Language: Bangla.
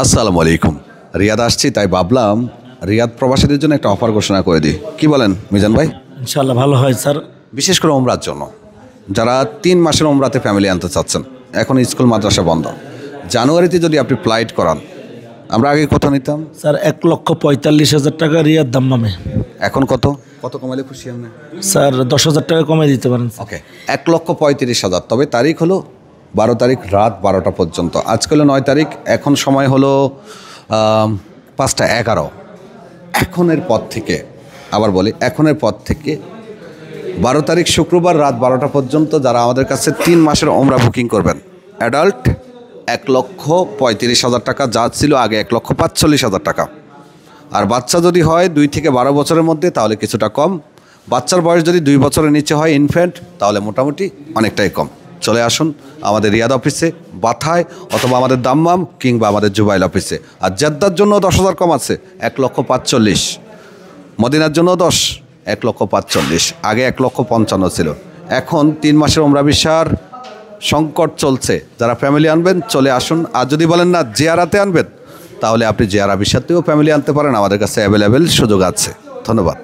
আসসালামু আলাইকুম। রিয়াদ আসছি, তাই ভাবলাম রিয়াদ প্রবাসীদের জন্য একটা অফার ঘোষণা করে দিই। কি বলেন মিজান ভাই? ইনশাল্লাহ ভালো হয় স্যার। বিশেষ করে ওমরার জন্য, যারা 3 মাসের ওমরাতে ফ্যামিলি আনতে চাচ্ছেন, এখন স্কুল মাদ্রাসা বন্ধ, জানুয়ারিতে যদি আপনি ফ্লাইট করান, আমরা আগে কত নিতাম স্যার 1,45,000 টাকা রিয়াদ দাম্মামে। এখন কত কত কমালে খুশি আপনি? স্যার 10,000 টাকা কমে দিতে পারেন। ওকে, 1,35,000। তবে তারিখ হলো 12 তারিখ রাত 12টা পর্যন্ত। আজকে হলো 9 তারিখ, এখন সময় হলো 5টা 11। এখনের পর থেকে, আবার বলি এখনের পর থেকে 12 তারিখ শুক্রবার রাত 12টা পর্যন্ত যারা আমাদের কাছে 3 মাসের ওমরা বুকিং করবেন, অ্যাডাল্ট 1,35,000 টাকা, যা ছিল আগে 1,45,000 টাকা। আর বাচ্চা যদি হয় 2 থেকে 12 বছরের মধ্যে, তাহলে কিছুটা কম। বাচ্চার বয়স যদি 2 বছরের নিচে হয়, ইনফ্যান্ট, তাহলে মোটামুটি অনেকটাই কম। চলে আসুন আমাদের রিয়াদ অফিসে, বাথায়, অথবা আমাদের দাম্মাম কিংবা আমাদের জুবাইল অফিসে। আর জেদ্দার জন্য 10,000 কম আছে, 1,45,000। মদিনার জন্য 10, 1,45,000। আগে 1,55,000 ছিল। এখন 3 মাসের ওমরা ভিসার সংকট চলছে। যারা ফ্যামিলি আনবেন চলে আসুন। আর যদি বলেন না জিয়ারাতে আনবেন, তাহলে আপনি জিয়ারা ভিসাতেও ফ্যামিলি আনতে পারেন। আমাদের কাছে অ্যাভেলেবেল সুযোগ আছে। ধন্যবাদ।